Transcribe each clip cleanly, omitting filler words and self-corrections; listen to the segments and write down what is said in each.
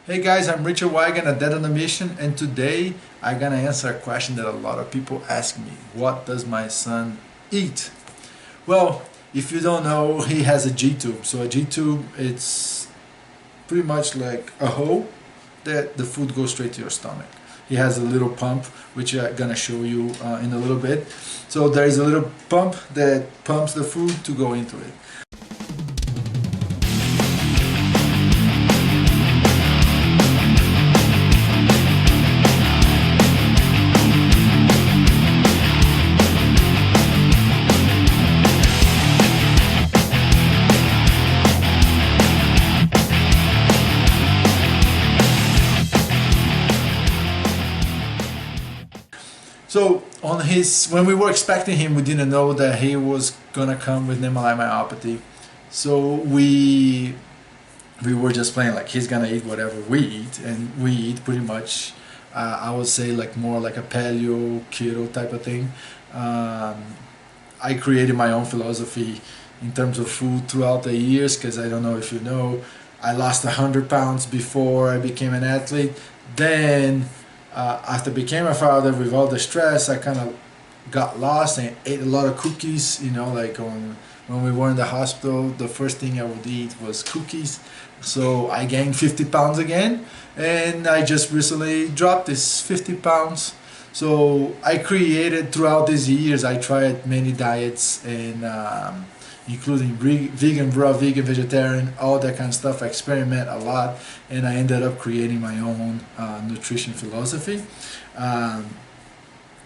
Hey guys, I'm Richard Wygand A Dad on a Mission, and today I'm gonna answer a question that a lot of people ask me. What does my son eat? Well, if you don't know, he has a G-tube. So a G-tube, it's pretty much like a hole that the food goes straight to your stomach. He has a little pump, which I'm gonna show you in a little bit. So there is a little pump that pumps the food to go into it. So when we were expecting him, we didn't know that he was gonna come with pneumonia myopathy. So we were just playing like he's gonna eat whatever we eat, and we eat pretty much. I would say like more like a paleo keto type of thing. I created my own philosophy in terms of food throughout the years because I don't know if you know, I lost 100 pounds before I became an athlete. Then after I became a father, with all the stress, I kind of got lost and ate a lot of cookies. You know, like when we were in the hospital, the first thing I would eat was cookies. So I gained 50 pounds again, and I just recently dropped this 50 pounds. So I created throughout these years, I tried many diets, and including vegan, raw vegan, vegetarian, all that kind of stuff. I experiment a lot, and I ended up creating my own nutrition philosophy.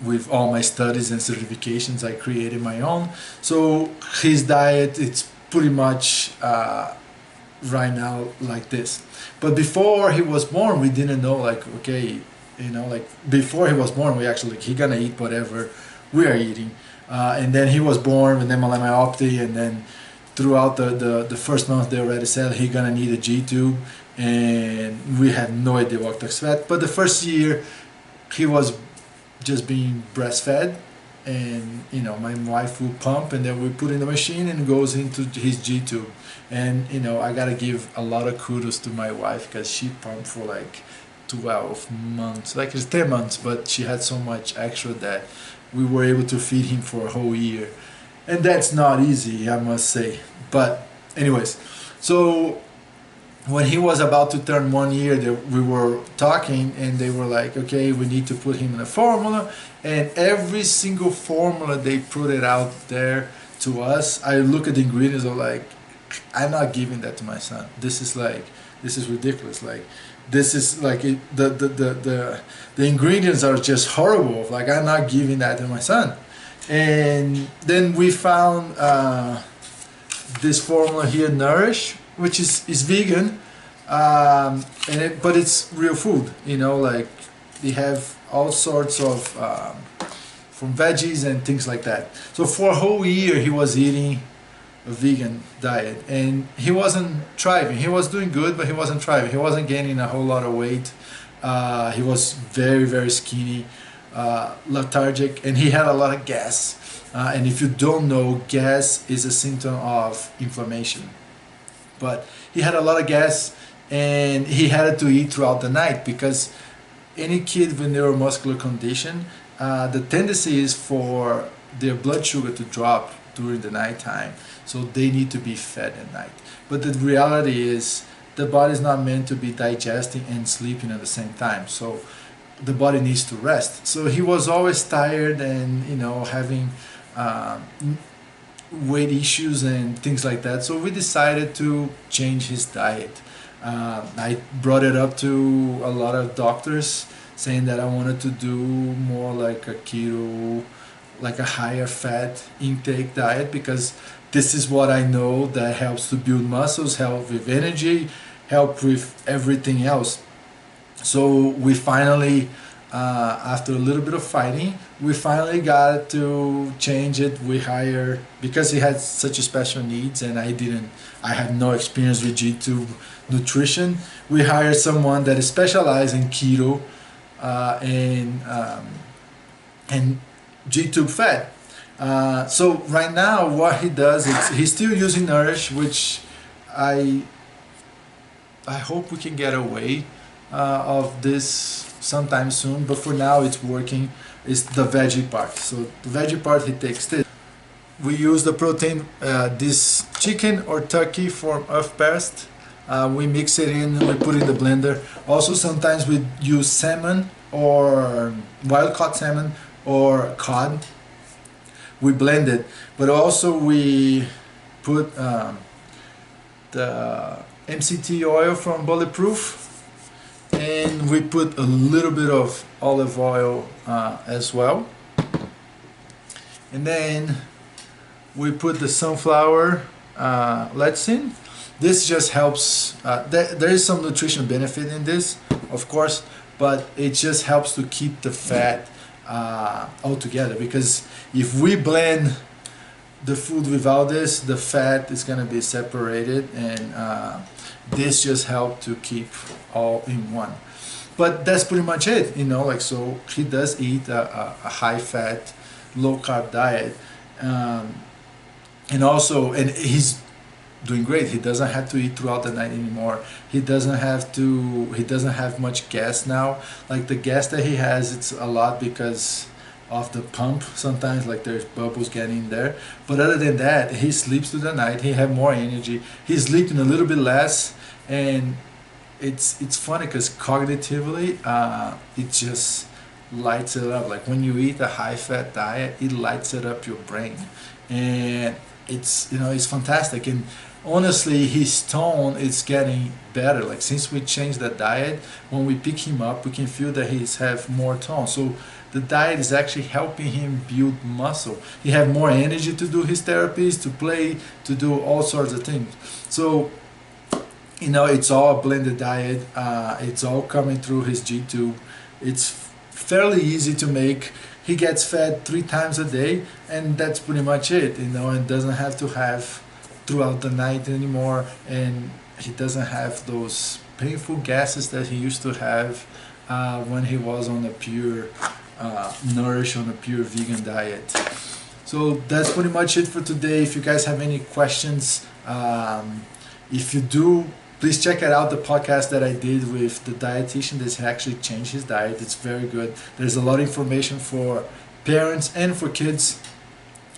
With all my studies and certifications, I created my own. So his diet, it's pretty much right now like this. But before he was born, we didn't know, like, okay, you know, like before he was born, we actually like, he gonna eat whatever we are eating. And then he was born with myopathy, and then throughout the first month they already said he gonna need a G-tube, and we had no idea what to expect. But the first year he was just being breastfed, and you know, my wife will pump, and then we put in the machine and it goes into his G-tube. And you know, I gotta give a lot of kudos to my wife because she pumped for like 12 months, like it's 10 months, but she had so much extra that we were able to feed him for a whole year. And that's not easy, I must say. But anyways, so when he was about to turn 1 year, we were talking, and they were like, okay, we need to put him in a formula. And every single formula they put it out there to us, I look at the ingredients, I'm like, I'm not giving that to my son. This is ridiculous. Like, this is like the ingredients are just horrible. Like, I'm not giving that to my son. And then we found this formula here, Nourish, which is vegan, but it's real food. You know, like they have all sorts of from veggies and things like that. So for a whole year he was eating a vegan diet, and he wasn't thriving. He was doing good, but he wasn't thriving. He wasn't gaining a whole lot of weight. He was very skinny, lethargic, and he had a lot of gas. And if you don't know, gas is a symptom of inflammation. But he had a lot of gas, and he had to eat throughout the night because any kid with neuromuscular condition, the tendency is for their blood sugar to drop during the nighttime, so they need to be fed at night. But the reality is the body is not meant to be digesting and sleeping at the same time, so the body needs to rest. So he was always tired, and you know, having weight issues and things like that. So we decided to change his diet. I brought it up to a lot of doctors, saying that I wanted to do more like a keto, like a higher fat intake diet, because this is what I know that helps to build muscles, help with energy, help with everything else. So we finally, after a little bit of fighting, we finally got to change it. We hired, because he had such a special needs, and I had no experience with G-tube nutrition. We hired someone that is specialized in keto and G-tube fat. So right now what he does is he's still using Nourish, which I hope we can get away of this sometime soon, but for now it's working. Is the veggie part. So the veggie part, he takes this. We use the protein, this chicken or turkey from of past. We mix it in, we put it in the blender. Also sometimes we use salmon or wild caught salmon or cod. We blend it, but also we put the MCT oil from Bulletproof, and we put a little bit of olive oil as well, and then we put the sunflower lecithin. This just helps, there is some nutritional benefit in this, of course, but it just helps to keep the fat all together, because if we blend the food without this, the fat is going to be separated, and this just helps to keep all in one. But that's pretty much it, you know, like, so he does eat a high fat, low carb diet, and also, and he's doing great. He doesn't have to eat throughout the night anymore. He doesn't have much gas now. Like the gas that he has, it's a lot because of the pump. Sometimes like there's bubbles getting in there, but other than that, he sleeps through the night. He have more energy. He's sleeping a little bit less, and it's funny because cognitively it just lights it up. Like when you eat a high fat diet, it lights it up your brain, and it's, you know, it's fantastic. And honestly, his tone is getting better. Like since we changed the diet, when we pick him up, we can feel that he's have more tone. So the diet is actually helping him build muscle. He have more energy to do his therapies, to play, to do all sorts of things. So, you know, it's all a blended diet. It's all coming through his G-tube. It's fairly easy to make. He gets fed 3 times a day, and that's pretty much it, you know, and doesn't have to have throughout the night anymore, and he doesn't have those painful gases that he used to have when he was on a pure nourish, on a pure vegan diet. So that's pretty much it for today. If you guys have any questions, if you do, please check it out, the podcast that I did with the dietitian that's actually changed his diet. It's very good. There's a lot of information for parents and for kids.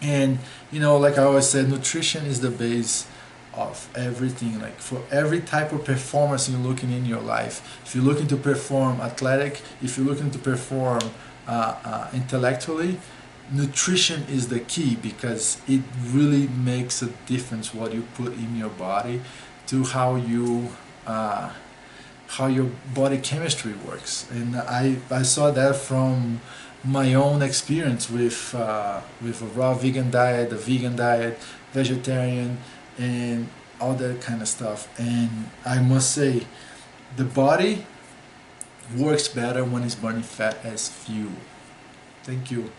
And, you know, like I always said, nutrition is the base of everything. Like for every type of performance you're looking in your life, if you're looking to perform athletic, if you're looking to perform intellectually, nutrition is the key, because it really makes a difference what you put in your body to how your body chemistry works. And I saw that from my own experience with a raw vegan diet, a vegan diet, vegetarian, and all that kind of stuff. And I must say, the body works better when it's burning fat as fuel. Thank you.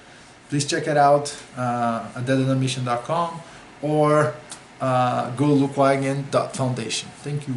Please check it out at dadonthemission.com, or go look Wygand Foundation. Thank you.